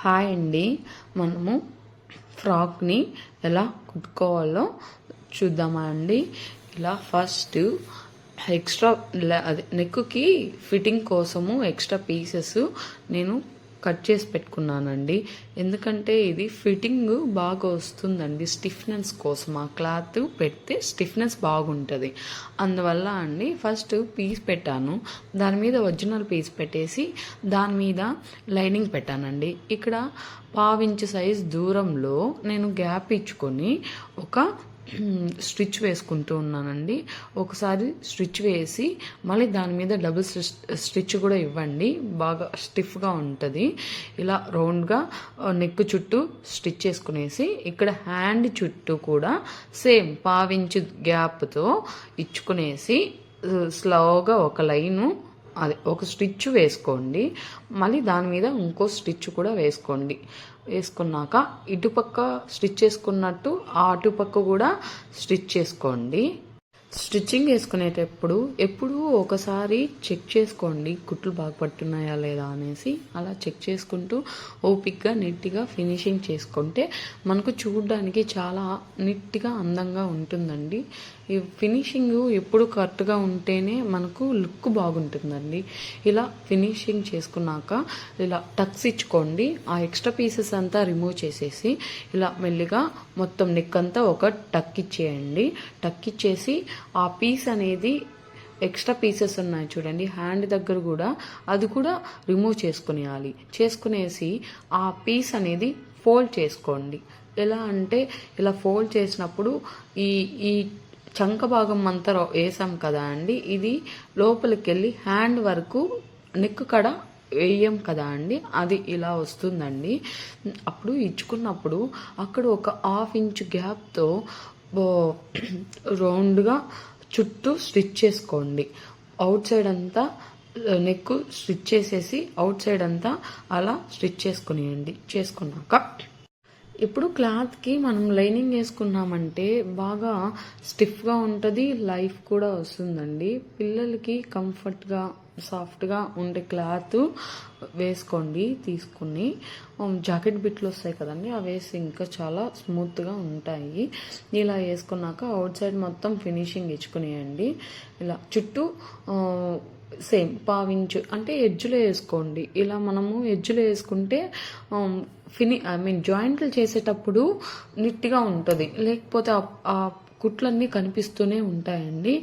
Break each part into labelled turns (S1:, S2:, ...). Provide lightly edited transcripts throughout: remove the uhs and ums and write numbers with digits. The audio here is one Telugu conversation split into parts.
S1: హాయ్ అండి. మనము ఫ్రాక్ని ఎలా కుట్టుకోవాలో చూద్దామా అండి. ఇలా ఫస్ట్ ఎక్స్ట్రా అదే నెక్కి ఫిట్టింగ్ కోసము ఎక్స్ట్రా పీసెస్ నేను కట్ చేసి పెట్టుకున్నానండి. ఎందుకంటే ఇది ఫిట్టింగ్ బాగా వస్తుందండి. స్టిఫ్నెస్ కోసం ఆ క్లాత్ పెడితే స్టిఫ్నెస్ బాగుంటుంది. అందువల్ల అండి ఫస్ట్ పీస్ పెట్టాను. దాని మీద ఒరిజినల్ పీస్ పెట్టేసి దాని మీద లైనింగ్ పెట్టానండి. ఇక్కడ 1/2 ఇంచు సైజ్ దూరంలో నేను గ్యాప్ ఇచ్చుకొని ఒక స్టిచ్ వేసుకుంటూ ఉన్నానండి. ఒకసారి స్టిచ్ వేసి మళ్ళీ దాని మీద డబుల్ స్టిచ్ కూడా ఇవ్వండి. బాగా స్టిఫ్గా ఉంటుంది. ఇలా రౌండ్గా నెక్ చుట్టూ స్టిచ్ చేసుకునేసి ఇక్కడ హ్యాండ్ చుట్టూ కూడా సేమ్ 1/2 ఇంచు గ్యాప్తో ఇచ్చుకునేసి స్లోగా ఒక లైను ఒక స్టిచ్ వేసుకోండి. మళ్ళీ దాని మీద ఇంకో స్టిచ్ కూడా వేసుకోండి. వేసుకున్నాక ఇటుపక్క స్టిచ్ చేసుకున్నట్టు ఆ అటుపక్క కూడా స్టిచ్ చేసుకోండి. స్టిచ్చింగ్ వేసుకునేటప్పుడు ఎప్పుడూ ఒకసారి చెక్ చేసుకోండి, కుట్లు బాగా పట్టున్నాయా లేదా అనేసి. అలా చెక్ చేసుకుంటూ ఓపిక్గా నీట్గా ఫినిషింగ్ చేసుకుంటే మనకు చూడడానికి చాలా నీట్గా అందంగా ఉంటుందండి. ఈ ఫినిషింగ్ ఎప్పుడు కరెక్ట్గా ఉంటేనే మనకు లుక్ బాగుంటుందండి. ఇలా ఫినిషింగ్ చేసుకున్నాక ఇలా టక్స్ ఇచ్చుకోండి. ఆ ఎక్స్ట్రా పీసెస్ అంతా రిమూవ్ చేసేసి ఇలా మెల్లిగా మొత్తం నెక్ అంతా ఒక టక్ ఇచ్చేయండి. టక్ ఇచ్చేసి ఆ పీస్ అనేది ఎక్స్ట్రా పీసెస్ ఉన్నాయి చూడండి హ్యాండ్ దగ్గర కూడా, అది కూడా రిమూవ్ చేసుకునేయాలి. చేసుకునేసి ఆ పీస్ అనేది ఫోల్డ్ చేసుకోండి. ఎలా అంటే ఇలా ఫోల్డ్ చేసినప్పుడు ఈ చంక భాగం అంతా వేసాం కదా అండి, ఇది లోపలికి వెళ్ళి హ్యాండ్ వరకు నెక్ కడ వేయం కదా అండి, అది ఇలా వస్తుందండి. అప్పుడు ఇచ్చుకున్నప్పుడు అక్కడ ఒక 1/2 ఇంచు గ్యాప్తో రౌండ్గా చుట్టూ స్టిచ్ చేసుకోండి. అవుట్ సైడ్ అంతా నెక్ స్టిచ్ చేసేసి అవుట్ సైడ్ అంతా అలా స్టిచ్ చేసుకునేయండి. చేసుకున్నాక ఇప్పుడు క్లాత్కి మనం లైనింగ్ వేసుకున్నామంటే బాగా స్టిఫ్గా ఉంటుంది, లైఫ్ కూడా వస్తుందండి. పిల్లలకి కంఫర్ట్గా సాఫ్ట్గా ఉండే క్లాత్ వేసుకోండి. తీసుకుని జాకెట్ బిట్లు వస్తాయి కదండి, అవి వేసి ఇంకా చాలా స్మూత్గా ఉంటాయి. ఇలా వేసుకున్నాక అవుట్ సైడ్ మొత్తం ఫినిషింగ్ ఇచ్చుకునేయండి. ఇలా చుట్టూ సేమ్ 1/2 ఇంచు అంటే ఎడ్జ్లో వేసుకోండి. ఇలా మనము ఎడ్జ్లో వేసుకుంటే జాయింట్లు చేసేటప్పుడు నీట్గా ఉంటుంది. లేకపోతే ఆ కుట్లన్నీ కనిపిస్తూనే ఉంటాయండి.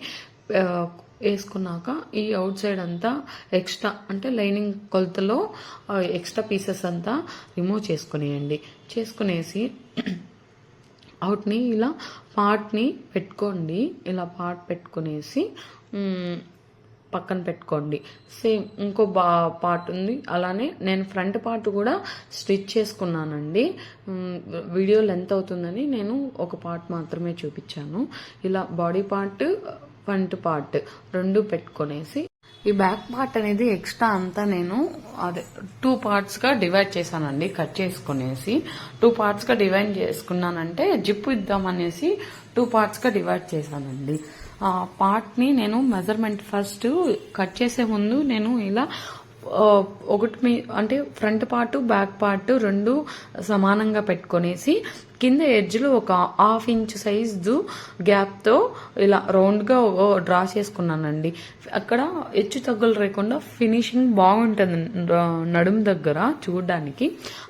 S1: వేసుకున్నాక ఈ అవుట్ సైడ్ అంతా ఎక్స్ట్రా అంటే లైనింగ్ కొలతలో ఎక్స్ట్రా పీసెస్ అంతా రిమూవ్ చేసుకునేయండి. చేసుకునేసి అవుట్ని ఇలా పార్ట్ని పెట్టుకోండి. ఇలా పార్ట్ పెట్టుకునేసి పక్కన పెట్టుకోండి. సేమ్ ఇంకో పార్ట్ ఉంది, అలానే నేను ఫ్రంట్ పార్ట్ కూడా స్టిచ్ చేసుకున్నానండి. వీడియో లెంత్ అవుతుందని నేను ఒక పార్ట్ మాత్రమే చూపించాను. ఇలా బాడీ పార్ట్ ఫ్రంట్ పార్ట్ రెండు పెట్టుకునేసి ఈ బ్యాక్ పార్ట్ అనేది ఎక్స్ట్రా అంతా నేను 2 పార్ట్స్గా డివైడ్ చేశానండి. కట్ చేసుకునేసి 2 పార్ట్స్గా డివైడ్ చేసుకున్నానంటే జిప్పు ఇద్దామనేసి 2 పార్ట్స్గా డివైడ్ చేశానండి. ఆ పార్ట్ని నేను మెజర్మెంట్ ఫస్ట్ కట్ చేసే ముందు నేను ఇలా ఒకటి అంటే ఫ్రంట్ పార్ట్ బ్యాక్ పార్ట్ రెండు సమానంగా పెట్టుకునేసి కింద ఎడ్జ్లో ఒక 1/2 ఇంచు సైజు గ్యాప్తో ఇలా రౌండ్గా డ్రా చేసుకున్నానండి. అక్కడ హెచ్చు తగ్గులు లేకుండా ఫినిషింగ్ బాగుంటుంది నడుము దగ్గర చూడడానికి.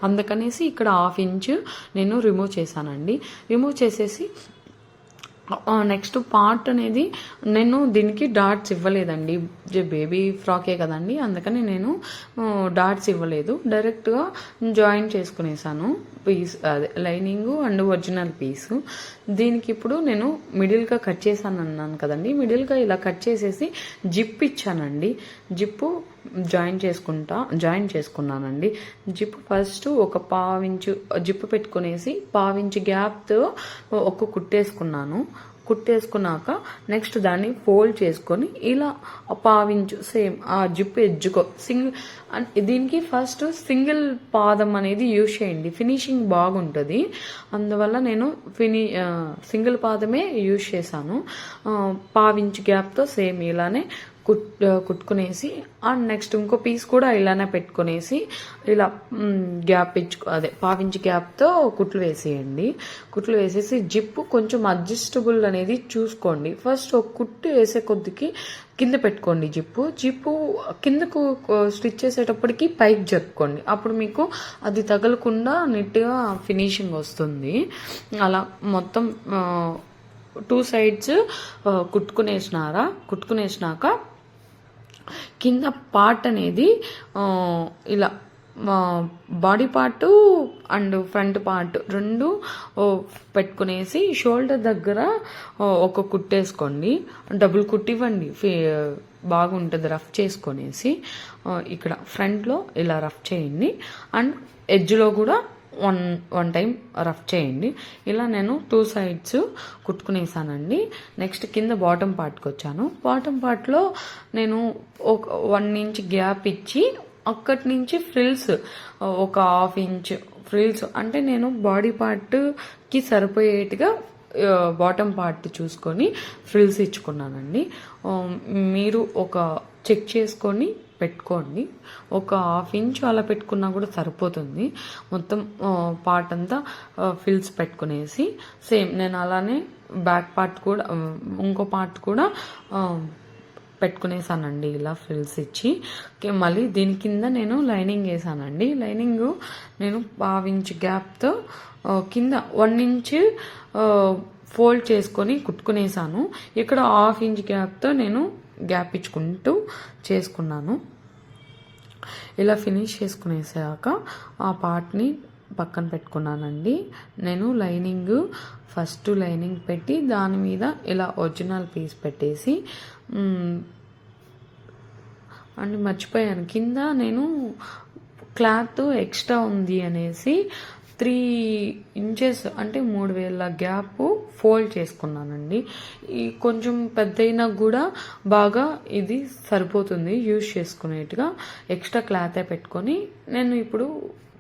S1: అందుకనేసి ఇక్కడ 1/2 ఇంచు నేను రిమూవ్ చేశానండి. రిమూవ్ చేసేసి నెక్స్ట్ పార్ట్ అనేది నేను దీనికి డాట్స్ ఇవ్వలేదండి. బేబీ ఫ్రాకే కదండి, అందుకని నేను డాట్స్ ఇవ్వలేదు. డైరెక్ట్గా జాయిన్ చేసుకునేసాను పీస్, అదే లైనింగ్ అండ్ ఒరిజినల్ పీసు. దీనికి ఇప్పుడు నేను మిడిల్గా కట్ చేశాను అన్నాను కదండి, మిడిల్గా ఇలా కట్ చేసేసి జిప్ ఇచ్చానండి. జిప్పు జాయిన్ చేసుకున్నానండి. జిప్పు ఫస్ట్ ఒక 1/2 ఇంచు జిప్పు పెట్టుకునేసి 1/2 ఇంచు గ్యాప్తో ఒక కుట్టేసుకున్నాను. కుట్టేసుకున్నాక నెక్స్ట్ దాన్ని ఫోల్డ్ చేసుకొని ఇలా 1/2 ఇంచు సేమ్ ఆ జిప్పు ఎడ్జుకో దీనికి ఫస్ట్ సింగిల్ పాదం అనేది యూజ్ చేయండి, ఫినిషింగ్ బాగుంటుంది. అందువల్ల నేను సింగిల్ పాదమే యూజ్ చేశాను. 1/2 ఇంచు గ్యాప్తో సేమ్ ఇలానే కుట్టుకునేసి అండ్ నెక్స్ట్ ఇంకో పీస్ కూడా ఇలానే పెట్టుకునేసి ఇలా గ్యాప్ అదే 1/2 ఇంచ్ గ్యాప్తో కుట్లు వేసేయండి. కుట్లు వేసేసి జిప్పు కొంచెం అడ్జస్టబుల్ అనేది చూసుకోండి. ఫస్ట్ ఒక కుట్టు వేసే కొద్దికి కింద పెట్టుకోండి. జిప్పు కిందకు స్టిచ్ చేసేటప్పటికి పైకి జరుపుకోండి. అప్పుడు మీకు అది తగలకుండా నీట్గా ఫినిషింగ్ వస్తుంది. అలా మొత్తం 2 సైడ్స్ కుట్టుకునేసినాక కింద పార్ట్ అనేది ఇలా body part and front part 2 పెట్టుకునేసి షోల్డర్ దగ్గర ఒక కుట్టేసుకోండి. డబుల్ కుట్టివ్వండి, బాగుంటుంది. రఫ్ చేసుకొనేసి ఇక్కడ ఫ్రంట్లో ఇలా రఫ్ చేయండి అండ్ ఎడ్జ్లో కూడా వన్ టైం రఫ్ చేయండి. ఇలా నేను 2 సైడ్స్ కుట్టుకునేసానండి. నెక్స్ట్ కింద బాటమ్ పార్ట్కి వచ్చాను. బాటమ్ పార్ట్లో నేను ఒక 1 ఇంచ్ గ్యాప్ ఇచ్చి అక్కడి నుంచి ఫ్రిల్స్ ఒక 1/2 ఇంచ్ ఫ్రిల్స్, అంటే నేను బాడీ పార్ట్కి సరిపోయేట్టుగా బాటమ్ పార్ట్ చూసుకొని ఫ్రిల్స్ ఇచ్చుకున్నానండి. మీరు ఒక చెక్ చేసుకొని పెట్టుకోండి. ఒక 1/2 ఇంచ్ అలా పెట్టుకున్నా కూడా సరిపోతుంది. మొత్తం పార్ట్ అంతా ఫిల్స్ పెట్టుకునేసి సేమ్ నేను అలానే బ్యాక్ పార్ట్ కూడా ఇంకో పార్ట్ కూడా పెట్టుకునేసానండి. ఇలా ఫ్రిల్స్ ఇచ్చి మళ్ళీ దీని కింద నేను లైనింగ్ వేసానండి. లైనింగ్ నేను 1/2 ఇంచ్ గ్యాప్తో కింద 1 ఇంచ్ ఫోల్డ్ చేసుకొని కుట్టుకునేసాను. ఇక్కడ 1/2 ఇంచ్ గ్యాప్తో నేను గ్యాప్ ఇచ్చుకుంటూ చేసుకున్నాను. ఇలా ఫినిష్ చేసుకునేసాక ఆ పార్ట్ని పక్కన పెట్టుకున్నానండి. నేను ఫస్ట్ లైనింగ్ పెట్టి దాని మీద ఇలా ఒరిజినల్ పీస్ పెట్టేసి అండ్ మర్చిపోయాను, కింద నేను క్లాత్ ఎక్స్ట్రా ఉంది అనేసి 3 ఇంచెస్ అంటే 3 వేల గ్యాప్ ఫోల్డ్ చేసుకున్నానండి. ఈ కొంచెం పెద్దయినా కూడా బాగా ఇది సరిపోతుంది యూజ్ చేసుకునేట్టుగా. ఎక్స్ట్రా క్లాతే పెట్టుకొని నేను ఇప్పుడు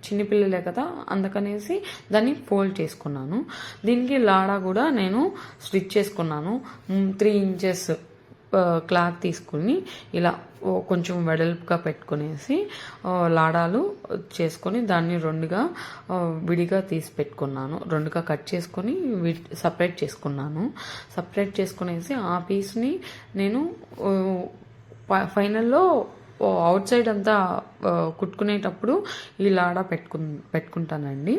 S1: చిన్నపిల్లలే కదా అందుకనేసి దాన్ని ఫోల్డ్ చేసుకున్నాను. దీనికి లాడా కూడా నేను స్టిచ్ చేసుకున్నాను. 3 ఇంచెస్ క్లాత్ తీసుకుని ఇలా కొంచెం వెడల్పుగా పెట్టుకునేసి లాడాలు చేసుకొని దాన్ని 2గా విడిగా తీసి పెట్టుకున్నాను. 2గా కట్ చేసుకొని సపరేట్ చేసుకున్నాను. సపరేట్ చేసుకునేసి ఆ పీస్ని నేను ఫైనల్లో అవుట్ సైడ్ అంతా కుట్టుకునేటప్పుడు ఈ లాడా పెట్టుకుంటానండి.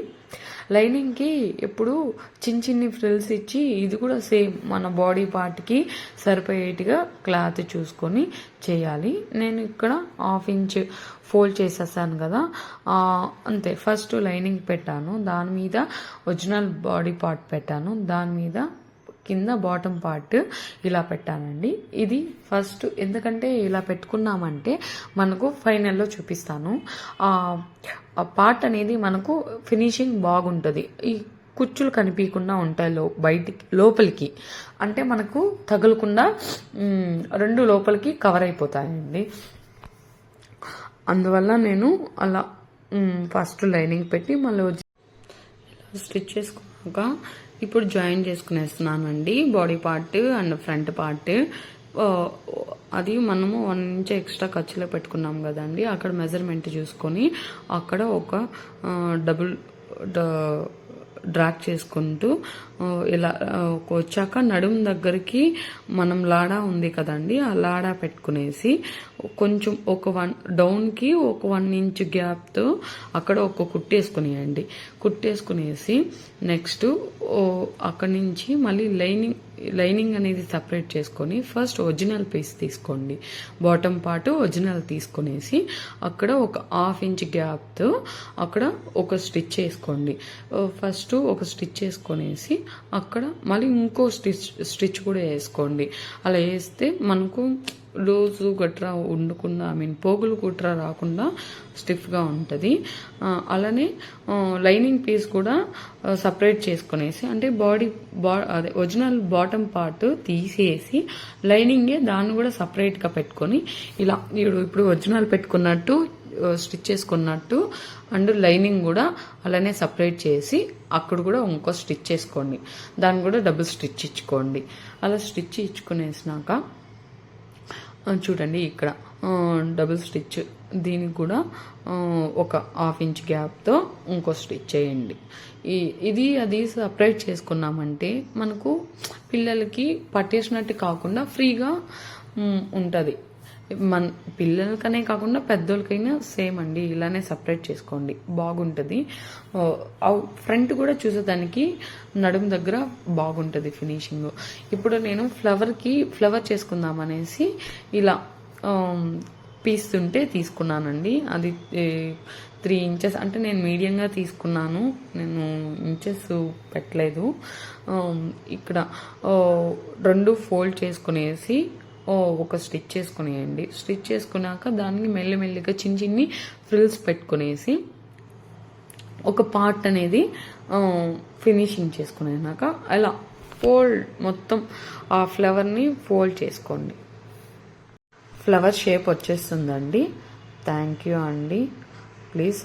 S1: లైనింగ్కి ఎప్పుడు చిన్ని ఫ్రిల్స్ ఇచ్చి ఇది కూడా సేమ్ మన బాడీ పార్ట్కి సరిపోయేట్టుగా క్లాత్ చూసుకొని చేయాలి. నేను ఇక్కడ 1/2 ఇంచ్ ఫోల్డ్ చేసేసాను కదా, అంతే. ఫస్ట్ లైనింగ్ పెట్టాను, దాని మీద ఒరిజినల్ బాడీ పార్ట్ పెట్టాను, దాని మీద కింద బాటమ్ పార్ట్ ఇలా పెట్టానండి. ఇది ఫస్ట్ ఎందుకంటే ఇలా పెట్టుకున్నామంటే మనకు ఫైనల్లో చూపిస్తాను. ఆ పార్ట్ అనేది మనకు ఫినిషింగ్ బాగుంటుంది. ఈ కుచ్చులు కనిపించకుండా ఉంటాయి లోపలికి, అంటే మనకు తగలకుండా 2 లోపలికి కవర్ అయిపోతాయండి. అందువల్ల నేను అలా ఫస్ట్ లైనింగ్ పెట్టి మళ్ళీ స్టిచ్ చేసుకున్నాక ఇప్పుడు జాయిన్ చేసుకునేస్తున్నానండి. Body part and front part అది మనము 1 ఇంచ్ ఎక్స్ట్రా ఖర్చులో పెట్టుకున్నాం కదండి, అక్కడ మెజర్మెంట్ చూసుకొని అక్కడ ఒక డబుల్ డ్రాగ్ చేసుకుంటూ ఇలా వచ్చాక నడుము దగ్గరికి మనం లాడా ఉంది కదండి, ఆ లాడా పెట్టుకునేసి కొంచెం డౌన్కి ఒక 1 ఇంచ్ గ్యాప్తో అక్కడ ఒక కుట్టేసుకునేయండి. కుట్టేసుకునేసి నెక్స్ట్ అక్కడి నుంచి మళ్ళీ లైనింగ్ అనేది సపరేట్ చేసుకొని ఫస్ట్ ఒరిజినల్ పీస్ తీసుకోండి. బాటమ్ పార్ట్ ఒరిజినల్ తీసుకునేసి అక్కడ ఒక 1/2 ఇంచ్ గ్యాప్తో అక్కడ ఒక స్టిచ్ వేసుకోండి. ఫస్ట్ ఒక స్టిచ్ వేసుకొనేసి అక్కడ మళ్ళీ ఇంకో స్టిచ్ కూడా వేసుకోండి. అలా వేస్తే మనకు లూజు గట్రా ఉండకుండా పోగులు కుట్రా రాకుండా స్టిఫ్గా ఉంటుంది. అలానే లైనింగ్ పీస్ కూడా సపరేట్ చేసుకునేసి అంటే అదే ఒరిజినల్ బాటమ్ పార్ట్ తీసేసి లైనింగే దాన్ని కూడా సపరేట్గా పెట్టుకొని ఇలా ఇప్పుడు ఒరిజినల్ పెట్టుకున్నట్టు స్టిచ్ చేసుకున్నట్టు అండ్ లైనింగ్ కూడా అలానే సపరేట్ చేసి అక్కడ కూడా ఇంకో స్టిచ్ చేసుకోండి. దాన్ని కూడా డబుల్ స్టిచ్ ఇచ్చుకోండి. అలా స్టిచ్ ఇచ్చుకునేసినాక చూడండి ఇక్కడ డబుల్ స్టిచ్, దీనికి కూడా ఒక 1/2 ఇంచ్ గ్యాప్తో ఇంకో స్టిచ్ చేయండి. ఇది అది సపరేట్ చేసుకున్నామంటే మనకు పిల్లలకి పట్టేసినట్టు కాకుండా ఫ్రీగా ఉంటుంది. మన పిల్లలకనే కాకుండా పెద్దోళ్ళకైనా సేమ్ అండి, ఇలానే సపరేట్ చేసుకోండి, బాగుంటుంది. ఫ్రంట్ కూడా చూసేదానికి నడుము దగ్గర బాగుంటుంది ఫినిషింగ్. ఇప్పుడు నేను ఫ్లవర్ చేసుకుందాం అనేసి ఇలా పీస్తుంటే తీసుకున్నానండి. అది 3 ఇంచెస్, అంటే నేను మీడియంగా తీసుకున్నాను, నేను ఇంచెస్ పెట్టలేదు. ఇక్కడ 2 ఫోల్డ్ చేసుకునేసి ఒక స్టిచ్ చేసుకునేయండి. స్టిచ్ చేసుకున్నాక దాన్ని మెల్లిమెల్లిగా చిన్ని ఫ్రిల్స్ పెట్టుకునేసి ఒక పార్ట్ అనేది ఫినిషింగ్ చేసుకునేనాక అలా ఫోల్డ్ మొత్తం ఆ ఫ్లవర్ని ఫోల్డ్ చేసుకోండి. ఫ్లవర్ షేప్ వచ్చేస్తుందండి. థ్యాంక్ యూ అండి. ప్లీజ్